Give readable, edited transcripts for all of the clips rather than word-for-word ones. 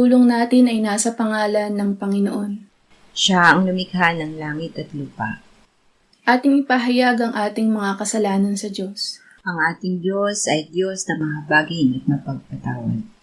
pagtulong natin ay nasa pangalan ng Panginoon. Siya ang lumikha ng langit at lupa. Ating ipahayag ang ating mga kasalanan sa Diyos. Ang ating Diyos ay Diyos na mahabagin at mapagpatawad.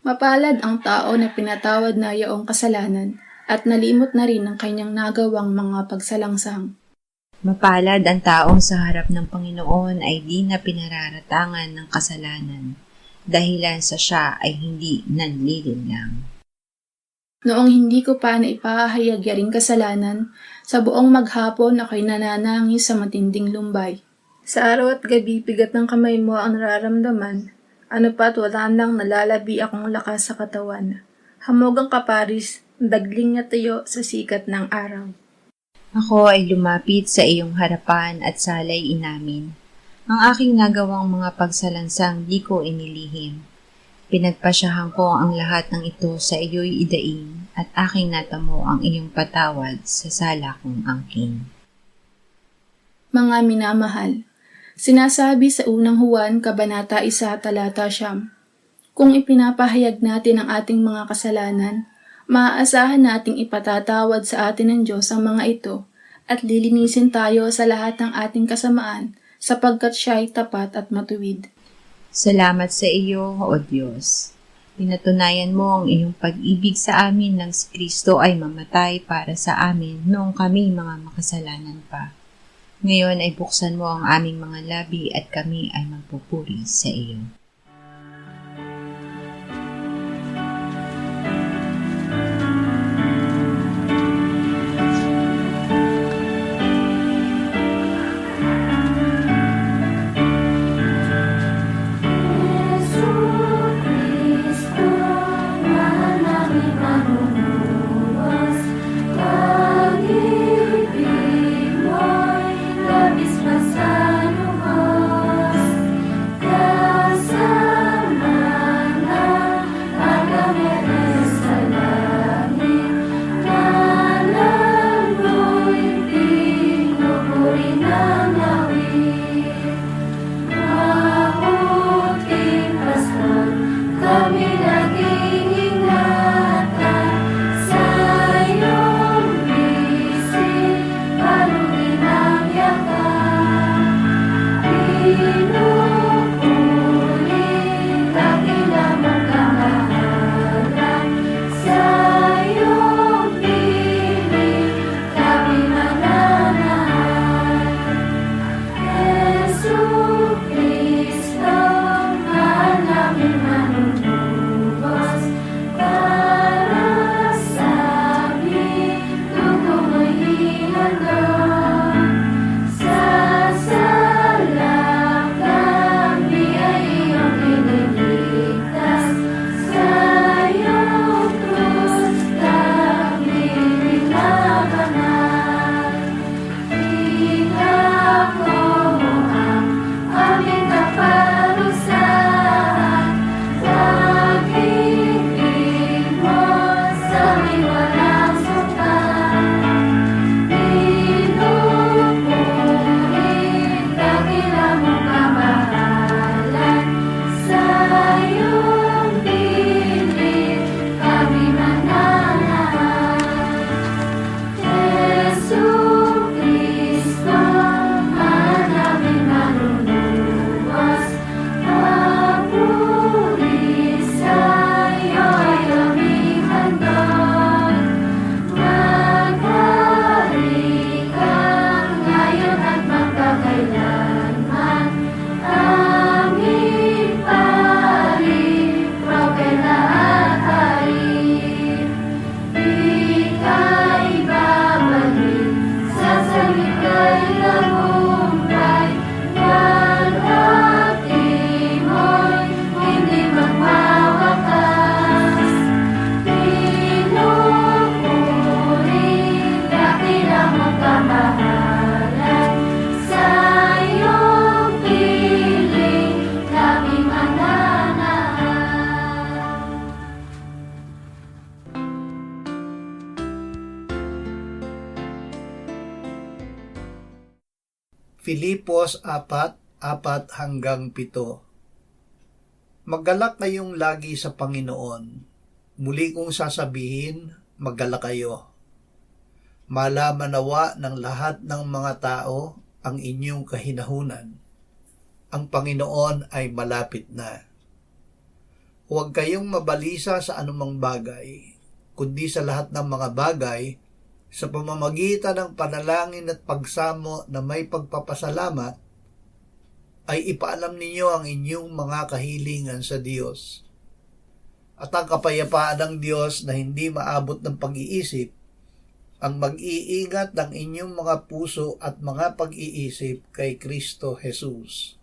Mapalad ang tao na pinatawad na yaong kasalanan at nalimot na rin ang kanyang nagawang mga pagsalangsang. Mapalad ang taong sa harap ng Panginoon ay di na pinararatangan ng kasalanan, dahilan sa siya ay hindi nanlilinlang. Noong hindi ko pa naipahayag yaring kasalanan, sa buong maghapon ako'y nananangis sa matinding lumbay. Sa araw at gabi, bigat ng kamay mo ang nararamdaman. Ano pa't wala nang nalalabi akong lakas sa katawan. Hamog ang kaparis, dagling na tayo sa sikat ng araw. Ako ay lumapit sa iyong harapan at salay inamin. Ang aking nagawang mga pagsalansang di ko inilihim. Pinagpasyahan ko ang lahat ng ito sa iyo'y idaing at aking natamo ang iyong patawad sa sala kong angkin. Mga minamahal, sinasabi sa unang Juan, Kabanata 1, Talata 9, kung ipinapahayag natin ang ating mga kasalanan, maaasahan nating ipatatawad sa atin ng Diyos ang mga ito at lilinisin tayo sa lahat ng ating kasamaan sapagkat siya'y tapat at matuwid. Salamat sa iyo, O Diyos. Pinatunayan mo ang iyong pag-ibig sa amin nang si Kristo ay mamatay para sa amin noong kami mga makasalanan pa. Ngayon ay buksan mo ang aming mga labi at kami ay magpupuri sa iyo. Sa Filipos 4:4-7. Maggalak kayong lagi sa Panginoon. Muli kong sasabihin, maggalak kayo. Malaman nawa ng lahat ng mga tao ang inyong kahinahunan. Ang Panginoon ay malapit na. Huwag kayong mabalisa sa anumang bagay, kundi sa lahat ng mga bagay, sa pamamagitan ng panalangin at pagsamo na may pagpapasalamat, ay ipaalam ninyo ang inyong mga kahilingan sa Diyos. At ang kapayapaan ng Diyos na hindi maabot ng pag-iisip, ang mag-iingat ng inyong mga puso at mga pag-iisip kay Kristo Jesus.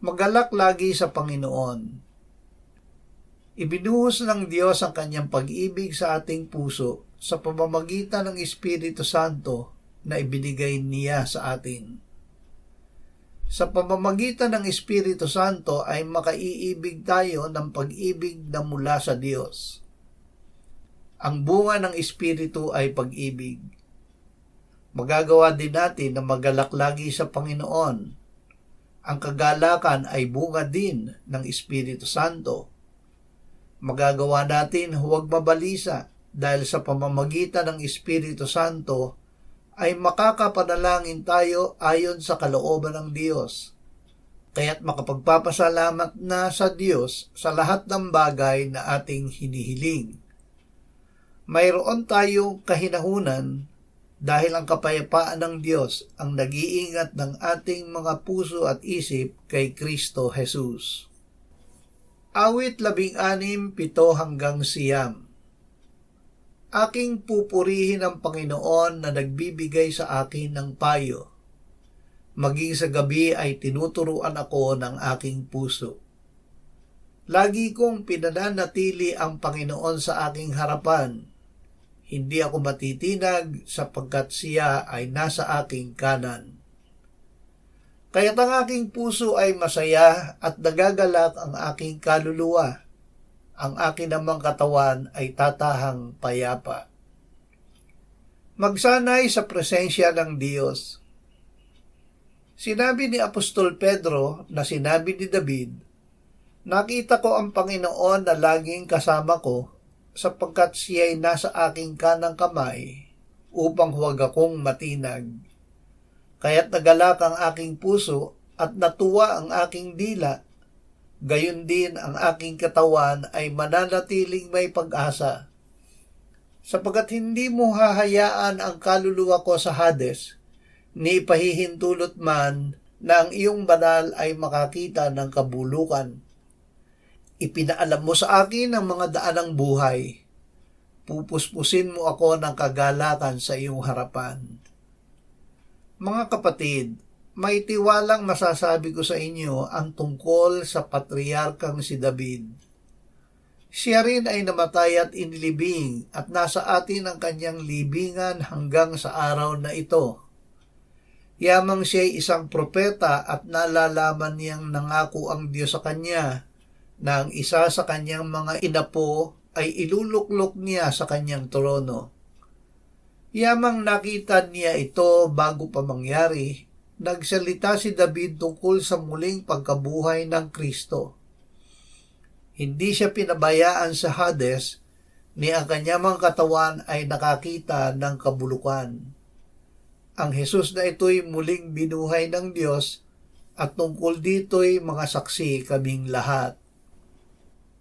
Magalak lagi sa Panginoon. Ibinuhos ng Diyos ang kanyang pag-ibig sa ating puso sa pamamagitan ng Espiritu Santo na ibinigay niya sa atin. Sa pamamagitan ng Espiritu Santo ay makaiibig tayo ng pag-ibig na mula sa Diyos. Ang bunga ng Espiritu ay pag-ibig. Magagawa din natin na magalak lagi sa Panginoon. Ang kagalakan ay bunga din ng Espiritu Santo. Magagawa natin huwag mabalisa dahil sa pamamagitan ng Espiritu Santo ay makakapanalangin tayo ayon sa kalooban ng Diyos. Kaya't makapagpapasalamat na sa Diyos sa lahat ng bagay na ating hinihiling. Mayroon tayong kahinahunan dahil ang kapayapaan ng Diyos ang nag-iingat ng ating mga puso at isip kay Kristo Jesus. Awit 16:7-9. Aking pupurihin ang Panginoon na nagbibigay sa akin ng payo. Maging sa gabi ay tinuturuan ako ng aking puso. Lagi kong pinananatili ang Panginoon sa aking harapan. Hindi ako matitinag sapagkat siya ay nasa aking kanan. Kaya't ang aking puso ay masaya at nagagalak ang aking kaluluwa. Ang akin namang katawan ay tatahang payapa. Magsanay sa presensya ng Diyos. Sinabi ni Apostol Pedro na sinabi ni David, nakita ko ang Panginoon na laging kasama ko sapagkat siya'y nasa aking kanang kamay upang huwag akong matinag. Kaya't nagalak ang aking puso at natuwa ang aking dila. Gayon din ang aking katawan ay mananatiling may pag-asa. Sapagkat hindi mo hahayaan ang kaluluwa ko sa Hades, ni pahihintulot man na ang iyong banal ay makakita ng kabulukan. Ipinaalam mo sa akin ang mga daan ng buhay. Pupuspusin mo ako ng kagalakan sa iyong harapan. Mga kapatid, may tiwalang masasabi ko sa inyo ang tungkol sa patriarkang si David. Siya rin ay namatay at inilibing at nasa atin ang kanyang libingan hanggang sa araw na ito. Yamang siya'y isang propeta at nalalaman niyang nangako ang Diyos sa kanya na ang isa sa kanyang mga inapo ay iluluklok niya sa kanyang trono. Yamang nakita niya ito bago pa mangyari, nagsalita si David tungkol sa muling pagkabuhay ng Kristo. Hindi siya pinabayaan sa Hades, ni ang kanyang katawan ay nakakita ng kabulukan. Ang Jesus na ito'y muling binuhay ng Diyos at tungkol dito'y mga saksi kaming lahat.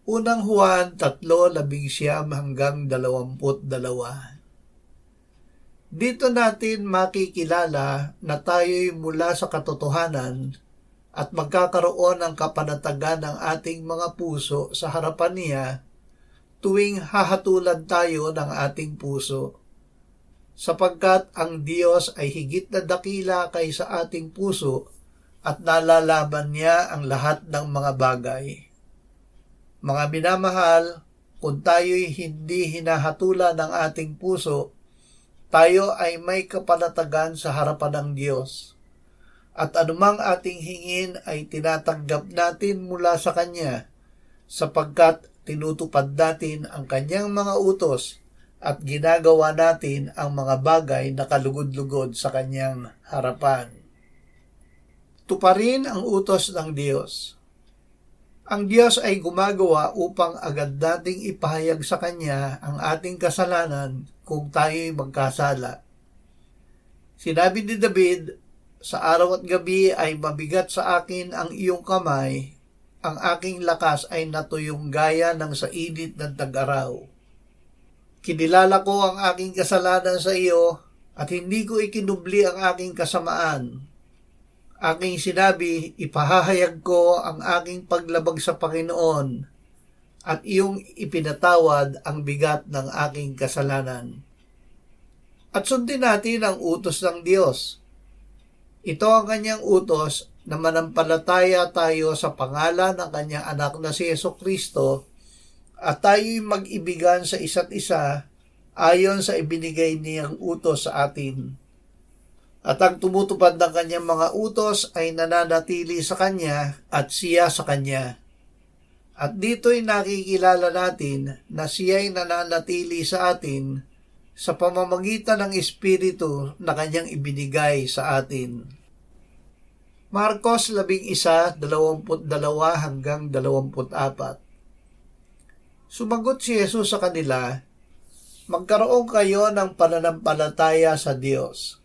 Unang Juan 3:11-22. Dito natin makikilala na tayo'y mula sa katotohanan at magkakaroon ng kapanatagan ng ating mga puso sa harapan niya tuwing hahatulan tayo ng ating puso. Sapagkat ang Diyos ay higit na dakila kaysa ating puso at nalalaman niya ang lahat ng mga bagay. Mga minamahal, kung tayo'y hindi hinahatulan ng ating puso, tayo ay may kapanatagan sa harapan ng Diyos. At anumang ating hingin ay tinatanggap natin mula sa Kanya, sapagkat tinutupad natin ang Kanyang mga utos at ginagawa natin ang mga bagay na kalugod-lugod sa kanyang harapan. Tuparin ang utos ng Diyos. Ang Diyos ay gumagawa upang agad nating ipahayag sa Kanya ang ating kasalanan kung tayo'y magkasala. Sinabi ni David, sa araw at gabi ay mabigat sa akin ang iyong kamay, ang aking lakas ay natuyong gaya ng sa init ng tag-araw. Kinilala ko ang aking kasalanan sa iyo at hindi ko ikinubli ang aking kasamaan. Aking sinabi, ipahahayag ko ang aking paglabag sa Panginoon at iyong ipinatawad ang bigat ng aking kasalanan. At sundin natin ang utos ng Diyos. Ito ang kanyang utos na manampalataya tayo sa pangalan ng kanyang anak na si Jesucristo at tayo'y mag-ibigan sa isa't isa ayon sa ibinigay niyang utos sa atin. At ang tumutupad ng kanyang mga utos ay nananatili sa kanya at siya sa kanya. At dito'y nakikilala natin na siya'y nananatili sa atin sa pamamagitan ng Espiritu na kanyang ibinigay sa atin. Marcos 11:22-24. Sumagot si Jesus sa kanila, magkaroon kayo ng pananampalataya sa Diyos.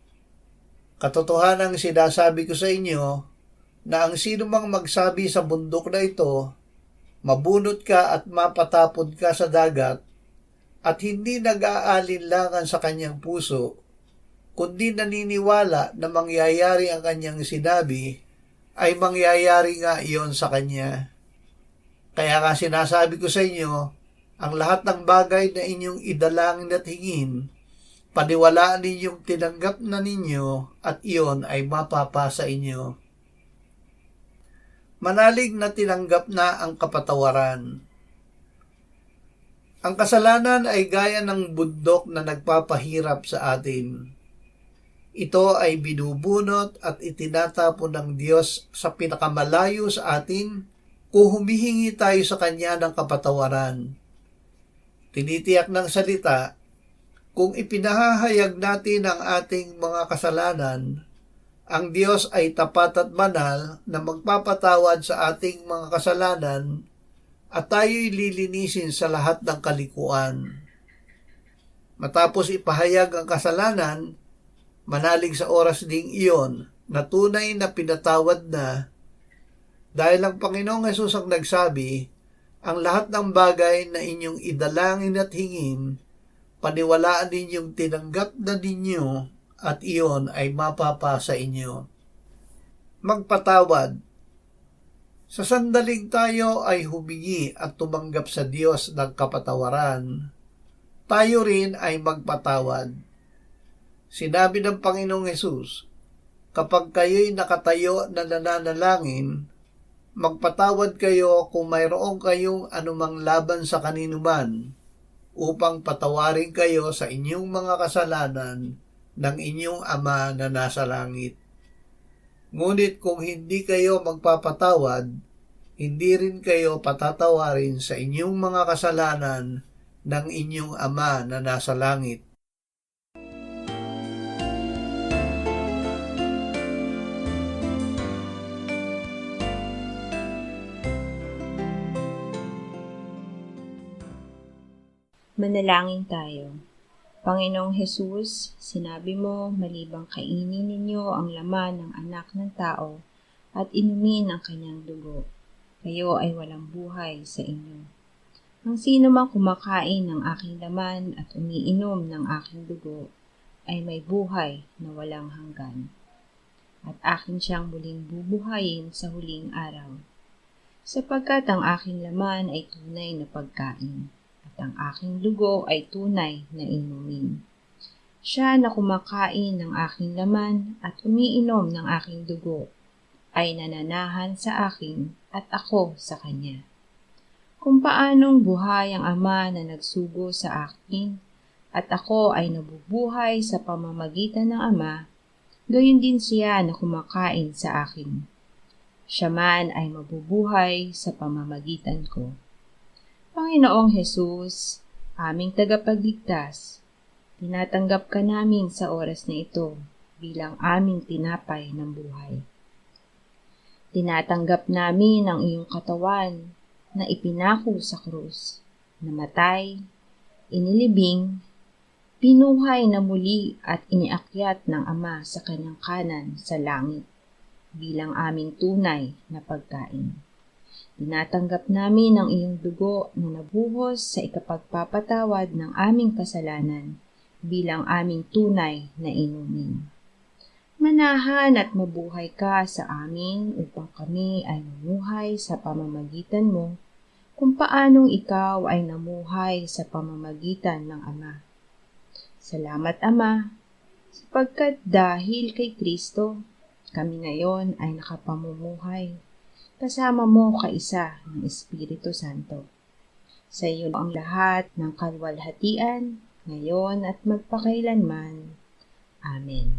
Katotohanang sinasabi ko sa inyo na ang sinumang magsabi sa bundok na ito, mabunot ka at mapatapon ka sa dagat, at hindi nag-aalinlangan sa kanyang puso, kundi naniniwala na mangyayari ang kanyang sinabi, ay mangyayari nga iyon sa kanya. Kaya nga sinasabi ko sa inyo, ang lahat ng bagay na inyong idalangin at hingin, paniwalaan ninyong tinanggap na ninyo at iyon ay mapapa sa inyo. Manalig na tinanggap na ang kapatawaran. Ang kasalanan ay gaya ng bundok na nagpapahirap sa atin. Ito ay binubunot at itinatapon ng Diyos sa pinakamalayo sa atin kung humihingi tayo sa Kanya ng kapatawaran. Tinitiyak ng salita, kung ipinahahayag natin ang ating mga kasalanan, ang Diyos ay tapat at banal na magpapatawad sa ating mga kasalanan at tayo'y lilinisin sa lahat ng kalikuan. Matapos ipahayag ang kasalanan, manalig sa oras ding iyon na tunay na pinatawad na, dahil ang Panginoong Hesus ang nagsabi, ang lahat ng bagay na inyong idalangin at hingin, paniwalaan ninyong tinanggap na ninyo at iyon ay mapapa sa inyo. Magpatawad. Sa sandaling tayo ay humingi at tumanggap sa Diyos ng kapatawaran, tayo rin ay magpatawad. Sinabi ng Panginoong Hesus, kapag kayo'y nakatayo na nananalangin, magpatawad kayo kung mayroong kayong anumang laban sa kaninuman, upang patawarin kayo sa inyong mga kasalanan ng inyong Ama na nasa langit. Ngunit kung hindi kayo magpapatawad, hindi rin kayo patatawarin sa inyong mga kasalanan ng inyong Ama na nasa langit. Manalangin tayo. Panginoong Hesus, sinabi mo, malibang kainin ninyo ang laman ng anak ng tao at inumin ang kanyang dugo, kayo ay walang buhay sa inyo. Ang sino mang kumakain ng aking laman at umiinom ng aking dugo ay may buhay na walang hanggan, at akin siyang muling bubuhayin sa huling araw. Sapagkat ang aking laman ay tunay na pagkain, ang aking dugo ay tunay na inumin. Siya na kumakain ng aking laman at umiinom ng aking dugo ay nananahan sa akin at ako sa kanya. Kung paanong buhay ang Ama na nagsugo sa akin at ako ay nabubuhay sa pamamagitan ng Ama, gayon din siya na kumakain sa akin. Siya man ay mabubuhay sa pamamagitan ko. Panginoong Hesus, Aming tagapagligtas, tinatanggap ka namin sa oras na ito bilang aming tinapay ng buhay. Tinatanggap namin ang iyong katawan na ipinako sa krus, namatay, inilibing, pinuhay na muli at iniakyat ng Ama sa kanyang kanan sa langit bilang aming tunay na pagkain. Tinatanggap namin ang iyong dugo na nabuhos sa ikapagpapatawad ng aming kasalanan bilang aming tunay na inumin. Manahan at mabuhay ka sa amin upang kami ay mamuhay sa pamamagitan mo kung paanong ikaw ay namuhay sa pamamagitan ng Ama. Salamat, Ama, sapagkat dahil kay Kristo, kami ngayon ay nakapamumuhay kasama mo kaisa ng Espiritu Santo. Sa iyo ang lahat ng kalwalhatian, ngayon at magpakailanman. Amen.